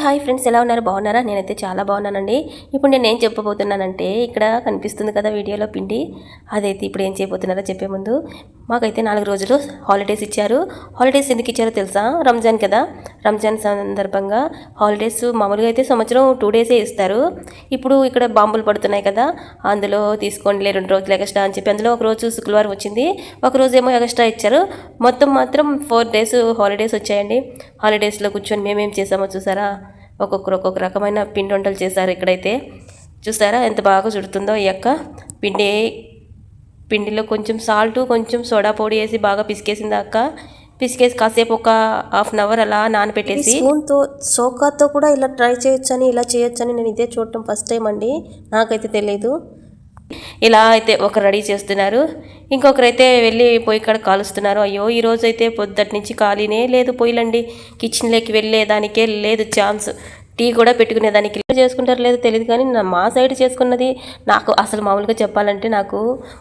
Hi friends, ఎలా ఉన్నారు? బాగున్నారా? నేనైతే చాలా బాగున్నానండి. ఇప్పుడు నేను ఏం చెప్పబోతున్నానంటే, ఇక్కడ కనిపిస్తుంది కదా వీడియోలో పిండి, అదైతే ఇప్పుడు ఏం చేయబోతున్నారో చెప్పే ముందు, మాకైతే 4 రోజులు హాలిడేస్ ఇచ్చారు. హాలిడేస్ ఎందుకు ఇచ్చారో తెలుసా? రంజాన్ కదా, రంజాన్ సందర్భంగా హాలిడేస్ మామూలుగా అయితే సంవత్సరం 2 డేసే ఇస్తారు. ఇప్పుడు ఇక్కడ బాంబులు పడుతున్నాయి కదా, అందులో తీసుకోండిలే 2 రోజులు ఎక్స్ట్రా అని చెప్పి, అందులో ఒక రోజు శుక్రవారం వచ్చింది, ఒక రోజు ఏమో ఎక్స్ట్రా ఇచ్చారు. మొత్తం మాత్రం 4 డేస్ హాలిడేస్ వచ్చాయండి. హాలిడేస్లో కూర్చొని మేమేం చేసామో చూసారా? ఒక్కొక్కరు ఒక్కొక్క రకమైన పిండి వంటలు చేశారు. ఇక్కడైతే చూసారా ఎంత బాగా చుడుతుందో ఈ యొక్క పిండిలో కొంచెం సాల్ట్, కొంచెం సోడా పొడి వేసి బాగా పిసికేసింది అక్క. పిసికేసి కాసేపు ఒక ½ అన్ అవర్ అలా నానబెట్టేసి, స్పూన్తో సోకాతో కూడా ఇలా ట్రై చేయొచ్చని, ఇలా చేయొచ్చని నేను ఇదే చూడటం ఫస్ట్ టైం అండి, నాకైతే తెలియదు. ఇలా అయితే ఒకరు రెడీ చేస్తున్నారు, ఇంకొకరైతే వెళ్ళి పొయ్యి కాడ కాలుస్తున్నారు. అయ్యో ఈరోజు అయితే పొద్దుటి నుంచి ఖాళీనే లేదు పొయ్యిలండి, కిచెన్లోకి వెళ్ళేదానికే లేదు ఛాన్స్. టీ కూడా పెట్టుకునేదానికి చేసుకుంటారు లేదో తెలియదు, కానీ మా సైడ్ చేసుకున్నది నాకు అసలు మామూలుగా చెప్పాలంటే నాకు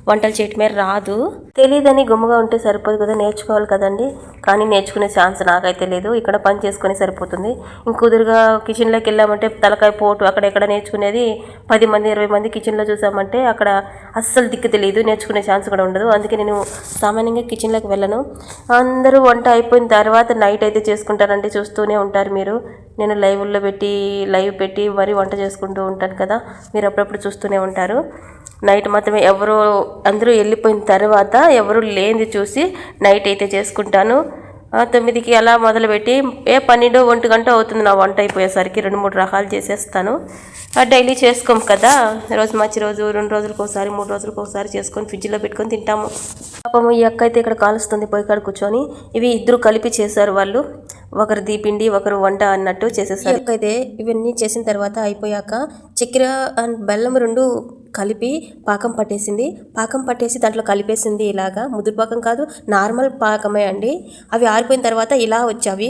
వంటలు చేయటమే రాదు. తెలియదని గుమ్మగా ఉంటే సరిపోదు కదా, నేర్చుకోవాలి కదండి. కానీ నేర్చుకునే ఛాన్స్ నాకైతే లేదు. ఇక్కడ పని చేసుకుని సరిపోతుంది. ఇంకుదురుగా కిచెన్లోకి వెళ్ళామంటే తలకాయ పోటు అక్కడెక్కడ నేర్చుకునేది 10 మంది 20 మంది కిచెన్లో చూసామంటే అక్కడ అస్సలు దిక్కు తెలియదు, నేర్చుకునే ఛాన్స్ కూడా ఉండదు. అందుకే నేను సామాన్యంగా కిచెన్లోకి వెళ్ళను. అందరూ వంట అయిపోయిన తర్వాత నైట్ అయితే చేసుకుంటారండి, చూస్తూనే ఉంటారు మీరు. నేను లైవ్ పెట్టి మరీ వంట చేసుకుంటూ ఉంటాను కదా, మీరు అప్పుడప్పుడు చూస్తూనే ఉంటారు. నైట్ మాత్రమే అందరూ వెళ్ళిపోయిన తర్వాత ఎవరు లేనిది చూసి నైట్ అయితే చేసుకుంటాను. 9కి అలా మొదలుపెట్టి 12, 1 గంట అవుతుంది నా వంట అయిపోయేసరికి. 2-3 రకాలు చేసేస్తాను. డైలీ చేసుకోము కదా, రోజు మంచి రోజు 2 రోజులకు ఒకసారి 3 రోజులకు ఒకసారి చేసుకొని ఫ్రిడ్జ్లో పెట్టుకొని తింటాము. పాపం ఈ అక్క అయితే ఇక్కడ కాలుస్తుంది పొయ్యి కాడ కూర్చొని. ఇవి ఇద్దరు కలిపి చేశారు వాళ్ళు, ఒకరిది పిండి ఒకరు వంట అన్నట్టు చేసేసారు. అయితే ఇవన్నీ చేసిన తర్వాత అయిపోయాక చక్కెర అండ్ బెల్లం 2 కలిపి పాకం పట్టేసి దాంట్లో కలిపేసింది. ఇలాగా ముదురు పాకం కాదు, నార్మల్ పాకమే అండి. అవి ఆరిపోయిన తర్వాత ఇలా వచ్చావి.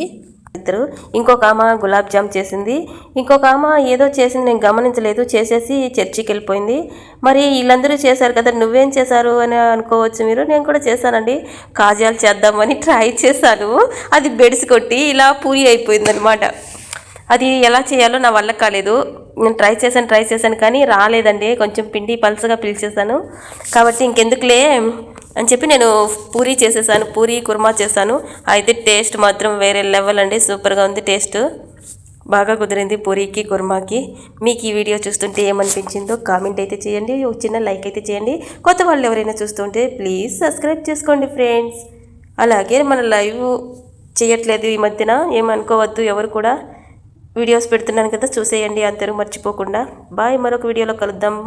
ఇద్దరు, ఇంకొక ఆమె గులాబ్ జామ్ చేసింది, ఇంకొక ఆమె ఏదో చేసింది నేను గమనించలేదు, చేసేసి చర్చికి వెళ్ళిపోయింది. మరి వీళ్ళందరూ చేశారు కదా, నువ్వేం చేశారు అని అనుకోవచ్చు మీరు. నేను కూడా చేశానండి, కాజాలు చేద్దామని ట్రై చేశాను. అది బెడిసి కొట్టి ఇలా పూరి అయిపోయింది అనమాట. అది ఎలా చేయాలో నా వల్ల కాలేదు. నేను ట్రై చేశాను కానీ రాలేదండి. కొంచెం పిండి పలుసగా పిలిచేసాను కాబట్టి ఇంకెందుకులే అని చెప్పి నేను పూరీ చేసేసాను, పూరీ కుర్మా చేశాను. అయితే టేస్ట్ మాత్రం వేరే లెవెల్ అండి, సూపర్గా ఉంది. టేస్ట్ బాగా కుదిరింది పూరీకి కుర్మాకి. మీకు ఈ వీడియో చూస్తుంటే ఏమనిపించిందో కామెంట్ అయితే చేయండి, ఒక చిన్న లైక్ అయితే చేయండి. కొత్త వాళ్ళు ఎవరైనా చూస్తుంటే ప్లీజ్ సబ్స్క్రైబ్ చేసుకోండి ఫ్రెండ్స్. అలాగే మన లైవ్ చేయట్లేదు ఈ మధ్యన, ఏమనుకోవద్దు ఎవరు కూడా. వీడియోస్ పెడుతున్నాను కదా, చూసేయండి అందరూ మర్చిపోకుండా. బాయ్, మరొక వీడియోలో కలుద్దాం.